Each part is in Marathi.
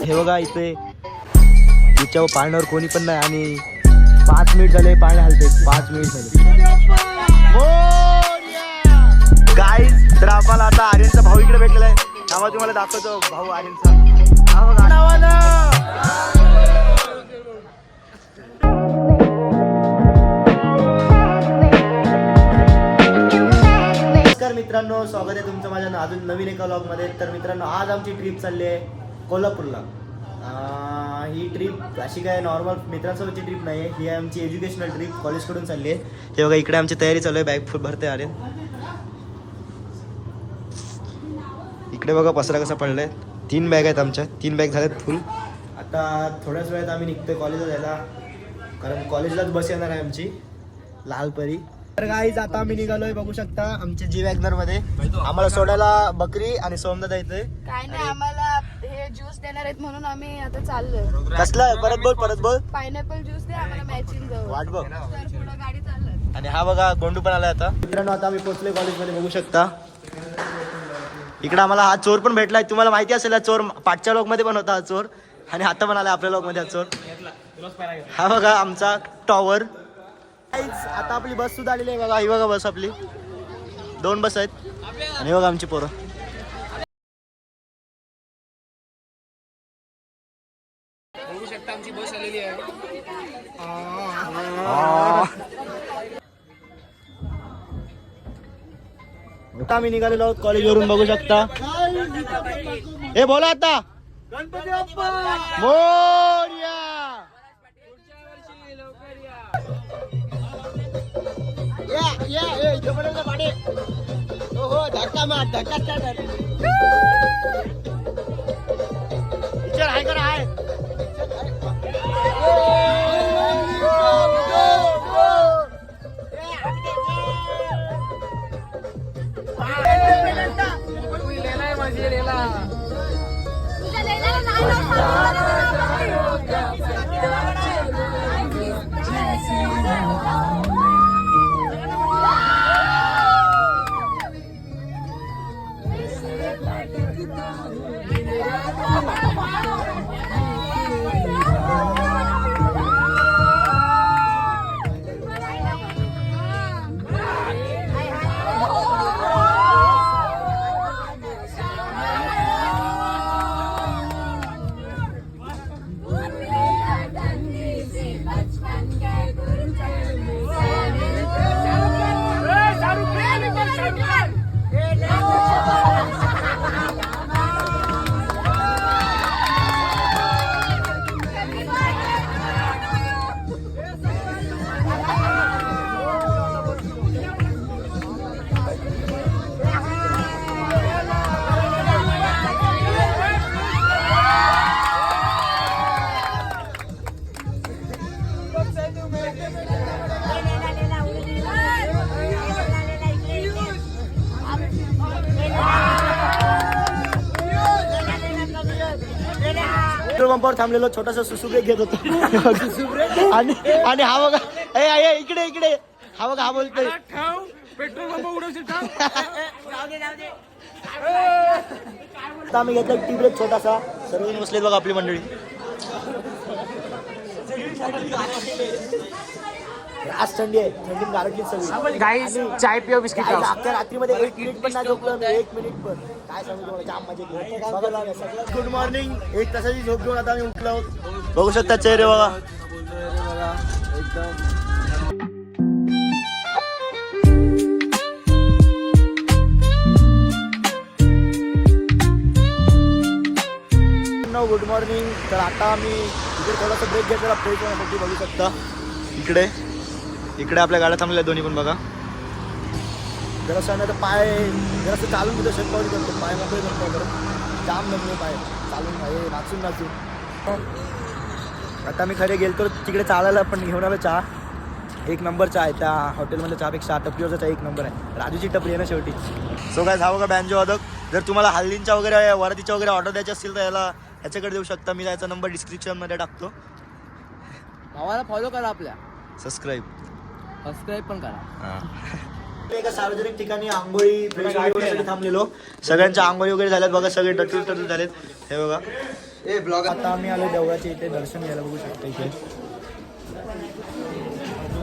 हे बघा इथे तिच्या पाण्यावर कोणी पण नाही आणि 5 मिनिट झाले पाणी हलते 5 मिनिट झाले गाईज. तर आम्हाला आता आर्यनचा भाऊ इकडे भेटलेला आहे त्यामुळे तुम्हाला दाखवतो भाऊ आर्यनचा. हा बघा नमस्कार मित्रांनो, स्वागत आहे तुमचं माझ्या अजून नवीन एका व्लॉगमध्ये. तर मित्रांनो, आज आमची ट्रिप चालली आहे कोल्हापूरला. ही ट्रिप अशी काय नॉर्मल मित्रांसोबतची ट्रिप नाही आहे, ही आहे आमची एज्युकेशनल ट्रिप कॉलेजकडून चालली आहे. हे बघा इकडे आमची तयारी चालू आहे, बॅग फुल भरते आर्यन. इकडे बघा पसरा कसा पडलाय. 3 बॅग आहेत आमच्या, 3 बॅग झाल्यात फुल. आता थोड्याच वेळात आम्ही निघतोय कॉलेजला जायला, कारण कॉलेजलाच बस येणार आहे आमची लालपरी. तर गाईज आता आम्ही निघालोय, बघू शकता आमच्या जी वॅगनर मध्ये. आम्हाला सोडायला बकरी आणि सोमदा येतोय. काय नाही, आम्हाला हे ज्यूस देणार आहेत म्हणून आम्ही आता चाललोय. कसला परत बोल. पायनॅपल ज्यूस दे आम्हाला, मॅचिंग जाऊ वाट बघ. तर पुढे गाडी चाललं. आणि हा बघा गोंडू पण आलाय आता. मित्रांनो आता आम्ही पोहोचलोय कॉलेजमध्ये, बघू शकता. इकडे आम्हाला हा चोर पण भेटलाय. तुम्हाला माहिती असेल हा चोर पाठच्या लॉक मध्ये पण होता हा चोर, आणि आता पण आलाय आपल्या लॉक मध्ये हा चोर. हा बघा आमचा टॉवर. आता आपली बस सुद्धा आलेली आहे बघा. ही बघा बस आपली, 2 बस आहेत आणि बघा आमची पोरं. बघू शकता आमची बस आलेली आहे. आता आम्ही निघालेलो आहोत कॉलेजवरून, बघू शकता. हे बोला आता गणपती बाप्पा मोरया. पेट्रोल पंपावर थांबलेलो, छोटासा सुसू ब्रेक घेत होतो. आणि हा बघा इकडे हा बघा, हा बोलतोय पेट्रोल पंप उडवशील का? आता आम्ही घेतला टी ब्रेक छोटासा. सर्व बसलेत बघा आपली मंडळी. आज थंडी आहे, थंडी गारटली सगळी. गाईस चाय पिओ बिस्किट खाओ. अख्ख्या रात्रीमध्ये 1 मिनिट पण नाही झोपलो मी, 1 मिनिट पण. काय सांगू तुम्हाला, जाम मजा केली. Good morning. 1 तासाची झोप घेऊन आता आम्ही उठलो. बघू शकता चेहरे बघा. Good morning. तर आता आम्ही इकडे थोडासा ब्रेक घेतलेला फ्रेश होण्यासाठी, बघू शकता. इकडे आपल्या गाड्या थांबलेल्या दोन्ही पण बघा. जरासं नाही तर पाय जरासं चालून कुठे शतपावली करतो, पाय मोकळे करतो परत. जाम नमले पाय चालून, नाचून. आता मी खरे गेलतो तिकडे चालायला, पण घेऊन आलो चहा. 1 नंबर चहा आहे त्या हॉटेलमधल्या चहापेक्षा. टपरीवरचा चहा 1 नंबर आहे. राजूची टपरी आहे ना शेवटी. सो काय हा बघा बँजो वादक. जर तुम्हाला हल्दींच्या वगैरे वरातीच्या वगैरे ऑर्डर द्यायची असतील तर ह्याच्याकडे देऊ शकता. मी त्याचा नंबर डिस्क्रिप्शनमध्ये टाकतो. भावाला फॉलो करा, आपल्या सबस्क्राईब पण करा. एका सार्वजनिक ठिकाणी आंघोळी फ्रेश होण्यासाठी थांबलेलो. सगळ्यांच्या आंघोळी वगैरे झाल्यात बघा, सगळे टटूल झालेत. हे बघा आता आम्ही आलो देवळाच्या इथे दर्शन घ्यायला बघू शकतो. इथे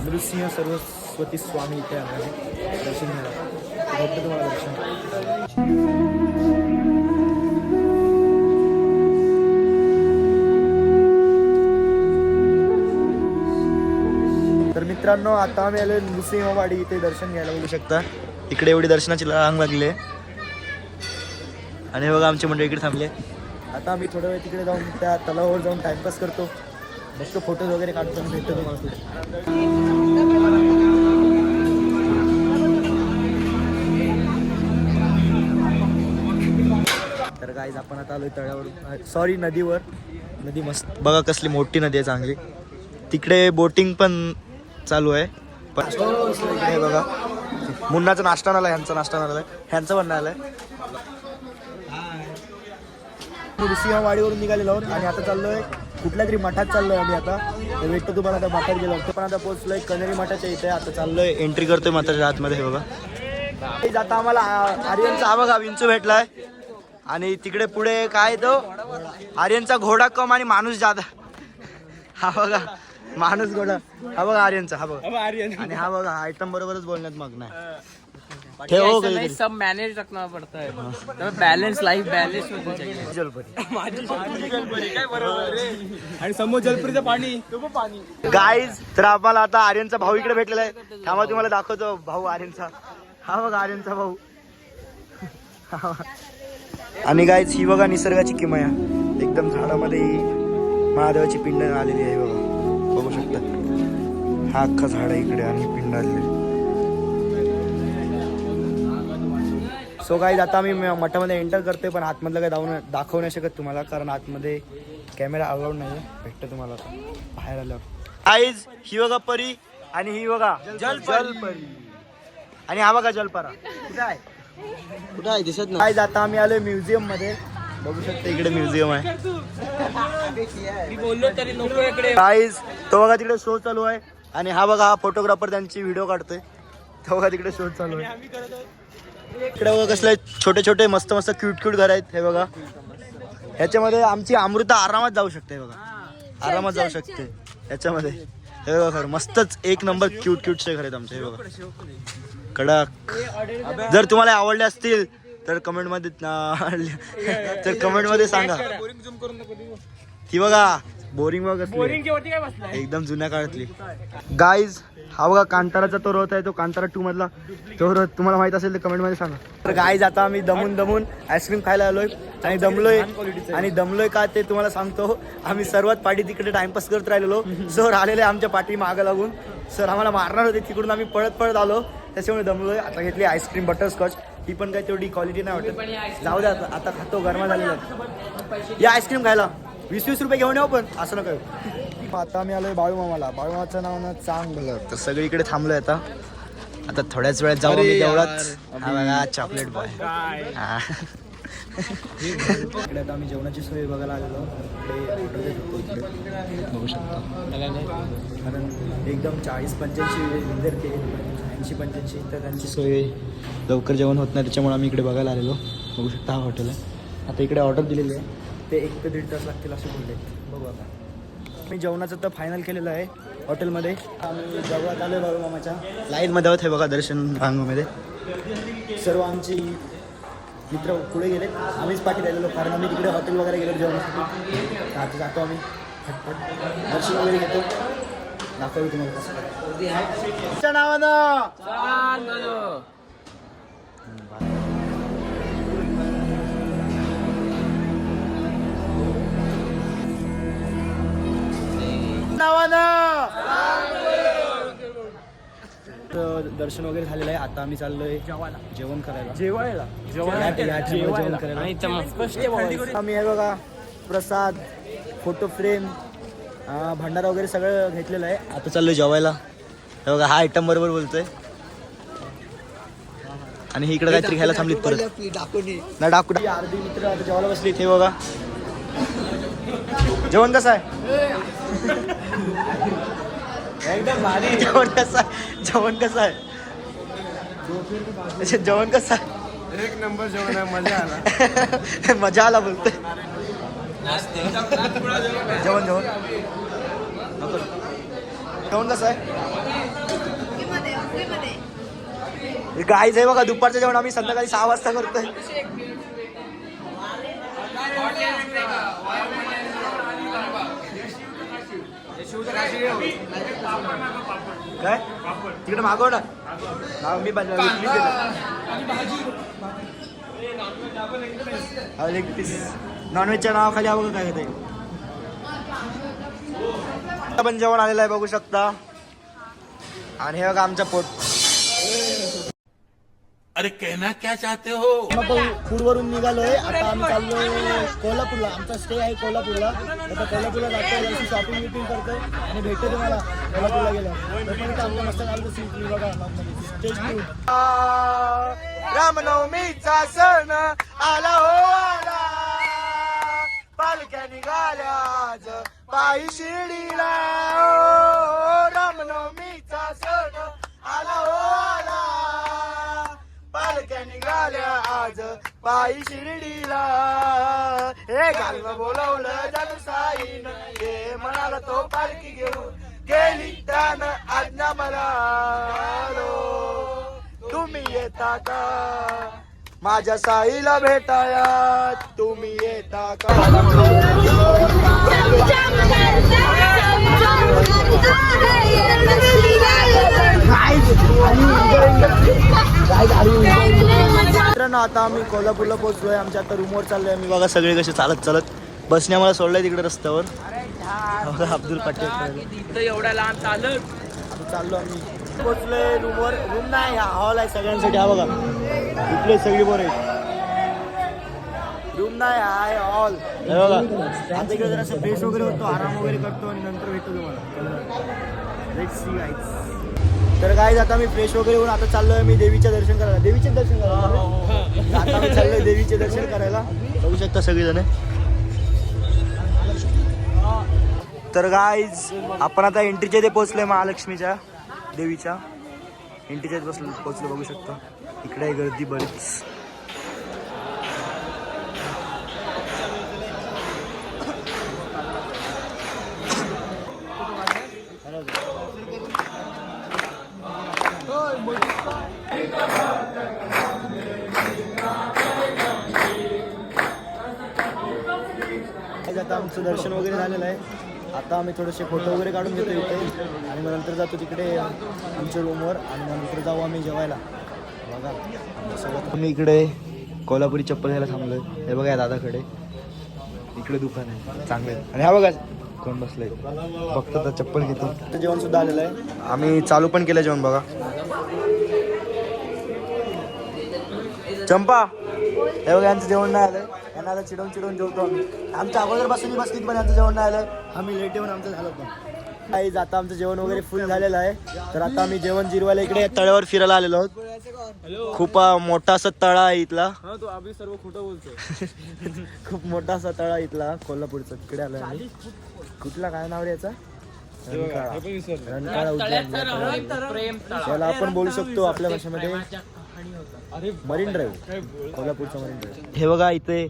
नृसिंह सरस्वती स्वामी इथे आले दर्शन घ्यायला. भेटतं तुम्हाला दर्शन. तर मित्रांनो आता आम्ही आलो नृसिंहवाडी इथे दर्शन घ्यायला बघू शकता. इकडे एवढी दर्शनाची रांग लागली आहे आणि बघा आमचे मंडळी इकडे थांबले. आता आम्ही थोडा वेळ तिकडे जाऊन त्या तलावावर जाऊन टाइमपास करतो. मस्त फोटोज वगैरे काढतो आणि भेटतो तुम्हाला पुढे. तर गाईज आपण आता आलोय तळ्यावर, सॉरी नदीवर. नदी मस्त बघा कसली मोठी नदी आहे चांगली. तिकडे बोटिंग पण चालू आहे. पण इकडे बघा मुन्नाचा नाश्ता आला, ह्यांचा नाश्ता आलाय, ह्यांचं पण आलाय. नृसिंहवाडीवरून निघालेलो आहोत आणि आता चाललोय कुठल्या तरी मठात चाललोय आम्ही. आता भेटतो तुम्हाला. आता मठात गेलो होतो पण आता पोहोचलोय कनेरी मठाच्या इथे. आता चाललोय एंट्री करतोय मठाच्या आतमध्ये. हे बघा आता आम्हाला आर्यनचा हा बघा विंचू भेटलाय आणि तिकडे पुढे काय तो आर्यनचा घोडा कम आणि माणूस जादा. हा बघा माणूस घोडा. हा बघा आर्यनचा. हा बघा आणि हा बघा आयटम बरोबरच बोलण्यात मग नाही. ठेव नहीं सब मैनेज रखना पड़ता है. बैलेंस लाइफ बैलेंस होनी चाहिए. जलपरी आणि समोर जलपुरीचं पाणी. गाईज तर आम्हाला आता आर्यनचा भाऊ इकडे भेटलेला आहे. त्यामुळे तुम्हाला दाखवतो भाऊ आर्यनचा. हा बघा आर्यनचा भाऊ. आणि गाईज ही बघा निसर्गाची किमया. एकदम झाडामध्ये महादेवाची पिंड आलेली आहे बघा. बघू शकता हा अख्खा झाड आहे इकडे आणि पिंड आलेली. सो गाईज आता आम्ही मठामध्ये एंटर करतोय पण आतमधलं काय दाखवू नाही शकत तुम्हाला कारण आतमध्ये कॅमेरा अलाउड नाही. भेटतं तुम्हाला आता बाहेर आल्यावर. गाईज ही बघा परी आणि ही बघा जलपरी आणि हा बघा जलपरा. कुठे आहे कुठं आहे दिसत नाही. गाईज आता आम्ही आलोय म्युझियम मध्ये. बघू शकता इकडे म्युझियम आहे. बोललो तरी नको इकडे. गाईज तो बघा तिकडे शो चालू आहे आणि हा बघा हा फोटोग्राफर त्यांची व्हिडिओ काढतोय. तो बघा तिकडे शो चालू आहे. इकडे बघा कसले छोटे छोटे मस्त मस्त क्यूट घर आहेत. हे बघा ह्याच्यामध्ये आमची अमृता आरामात जाऊ शकते. बघा आरामात जाऊ शकते ह्याच्यामध्ये. हे बघा खरं मस्तच एक नंबर क्यूट घर आहेत आमचे. हे बघा कडक. जर तुम्हाला आवडले असतील तर कमेंटमध्ये सांगा. ती बघा बोरिंग बघा एकदम जुन्या काळातली. गाईज हा बघा कांताराचा तो रथ आहे. तो कांतारा 2 मधला तो रथ तुम्हाला माहित असेल तर कमेंटमध्ये सांगा. तर गाईज आता आम्ही दमून आईस्क्रीम खायला आलोय आणि दमलोय का ते तुम्हाला सांगतो. आम्ही सर्वात पाठी तिकडे टाइमपास करत राहिलेलो. सर आलेले आमच्या पाठी मागं लागून. सर आम्हाला मारणार होते तिकडून. आम्ही पळत आलो त्याच्यामुळे दमलोय. आता घेतली आईस्क्रीम बटरस्कॉच. ही पण काही तेवढी क्वालिटी नाही वाटत. जाऊ द्या आता खातो गरमा झालेला. या आईस्क्रीम खायला 20-20 रुपये घेऊन येऊ पण असं नका. आता आम्ही आलोय बाळूमामाला. बाळूमामाचं नाव ना चांगलं. तर सगळीकडे थांबलोय आता. आता थोड्याच वेळात जाऊ आम्ही देवळात. हा बघा चॉकलेट बॉय. इकडे आता आम्ही जेवणाची सोय बघायला आलेलो. इकडे बघू शकतो कारण एकदम 40-85 विद्यार्थी 80-85 तर त्यांची सोय लवकर जेवण होत नाही त्याच्यामुळे आम्ही इकडे बघायला आलेलो. बघू शकता हा हॉटेल आहे. आता इकडे ऑर्डर दिलेली आहे. ते 1 ते 1.5 तास लागतील असे बोलले. बघू आता मी जेवणाचं तर फायनल केलेलं आहे हॉटेलमध्ये. आम्ही जवळात आलो बाळूमामाच्या लाईनमध्ये आहोत. हे बघा दर्शन रांगमध्ये सर्व आमची मित्र पुढे गेले. आम्हीच पाठी राहिलेलो कारण आम्ही तिकडे हॉटेल वगैरे गेलो जेवणासाठी. आता जातो आम्ही फटफट दर्शन वगैरे घेतो. दाखवू तुम्हाला कसं नावानं. दर्शन वगैरे झालेलं आहे. आता आम्ही चाललोय जेवण करायला. जेवण करायला आम्ही हे बघा प्रसाद फोटो फ्रेम भंडारा वगैरे सगळं घेतलेलं आहे. आता चाललोय जेवायला. हे बघा हा आयटम बरोबर बोलतोय आणि ही इकडे काहीतरी घ्यायला थांबलीत परत ना डाकू. अर्धी मित्र आता जेवायला बसली. हे बघा जेवण कसं आहे. एकदम भारी. जेवण कसं आहे. जेवण कसं आहे. एक नंबर जेवण आहे. मजा आला. मजा आला बोलतोय. जेवण जेवण नको. जेवण कसं आहे? गाईच आहे बघा. दुपारचं जेवण आम्ही संध्याकाळी 6 वाजता करतोय. काय तिकडे मागव ना. मी लेग पीस नॉनव्हेजच्या नावाखाली हवं काय ते पण जेवण आलेलं आहे बघू शकता. आणि हे बघा आमचा पोट. अरे कहना क्या चाहते हो? आपण पूर्वरून निघालोय. आता आम्ही चाललोय कोल्हापूरला. आमचा स्टे आहे कोल्हापूरला. आता कोल्हापूरला जातोय, शॉपिंग मिटिंग करतोय आणि भेटतो तुम्हाला कोल्हापूरला गेलो. आमचं मस्त चालतं सीट बघा. रामनवमीचा सण आला हो आला, पालख्या निघाल्या आज पायी शिर्डीला. रामनवमीचा सण आला हो आला, पालख्या निघाल्या आज पायी शिर्डीला. हे गाणं बोलवलं जनुसाईन, हे म्हणाला तो पालखी घेऊन गेली त्यानं आज्ञा मला. तुम्ही येता का माझ्या साईला भेटाया, तुम्ही येता का? मित्रांनो आता आम्ही कोल्हापूरला पोहोचलोय. आमच्या आता रूमवर चाललोय आम्ही. बघा सगळे कसे चालत चालत. बसने आम्हाला सोडलंय तिकडे रस्त्यावर. बघा अब्दुल पटेल एवढा लांब चालत चाललो आम्ही. पोहोचलोय रूमवर. रूम नाही, हा हॉल आहे सगळ्यांसाठी. हा बघा इथले सगळी बोर आहेत. रूम नाही, हा आहे हॉल. हे बघा आता इकडे जरा असं फ्रेश वगैरे होतो, आराम वगैरे करतो आणि नंतर भेटतो तुम्हाला. Let's see guys. तर गाईज आता मी फ्रेश वगैरे होऊन आता चाललोय मी देवीचे दर्शन करायला. देवीचे दर्शन करायला आता मी चाललोय देवीचे दर्शन करायला. बघू शकता सगळेजण. तर गाईज आपण आता एंट्रीच्या इथे पोहोचलोय महालक्ष्मीच्या देवीच्या एंट्रीच्या इथे पोहोचलो. बघू शकता इकडे गर्दी बरीच. आता आमचं दर्शन वगैरे झालेलं आहे. आता आम्ही थोडेसे फोटो वगैरे काढून घेतो इथे आणि मग नंतर जातो तिकडे आमच्या रूमवर आणि मग नंतर जाऊ आम्ही जेवायला. बघा सोबत मी इकडे कोल्हापुरी चप्पल घ्यायला थांबलोय. हे बघा या दादाकडे इकडे दुकान आहे चांगले. आणि हा बघा कोण बसलंय फक्त तर चप्पल घेतो. जेवण सुद्धा आलेलं आहे. आम्ही चालू पण केलं जेवण. बघा चंपा हे बघा यांचं जेवण नाही आलं. यांना आता चिडवून जेवतो आम्ही. आमच्या अगोदर बसून बसलीत पण यांचं जेवण नाही आलं. आम्ही लेट येऊन आमचं झालं पण काही. आता आमचं जेवण वगैरे फुल झालेलं आहे. तर आता आम्ही जेवण जिरवायला इकडे तळ्यावर फिरायला आलेलो आहोत. खूप मोठा असा तळा आहे इथला. सर्व खोटं बोलतो. खूप मोठा असा तळा इथला कोल्हापूरचा. तिकडे आलोय आम्ही. कुठला काय नाव रे याचा? रंकाळा उद्यान. त्याला आपण बोलू शकतो आपल्या भाषेमध्ये मरीन ड्राईव्ह. कोल्हापूरचा मरीन ड्राईव्ह. हे बघा इथे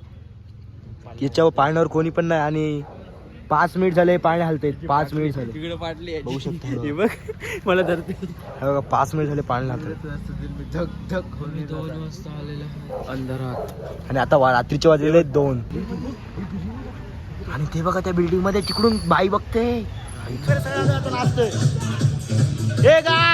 याच्यावर पाण्यावर कोणी पण नाही आणि 5 मिनिट झाले पाणी हलते. 5 मिनिट झाले तिकडे पाटली बघू शकतो. हे बघ मला धरते. हे बघा 5 मिनिट झाले पाणी हलते. धक धक 2 वाजता आलेला अंधारात आणि आता रात्रीचे वाजलेले 2. आणि ते बघा त्या बिल्डिंग मध्ये तिकडून बाई बघते. हे काय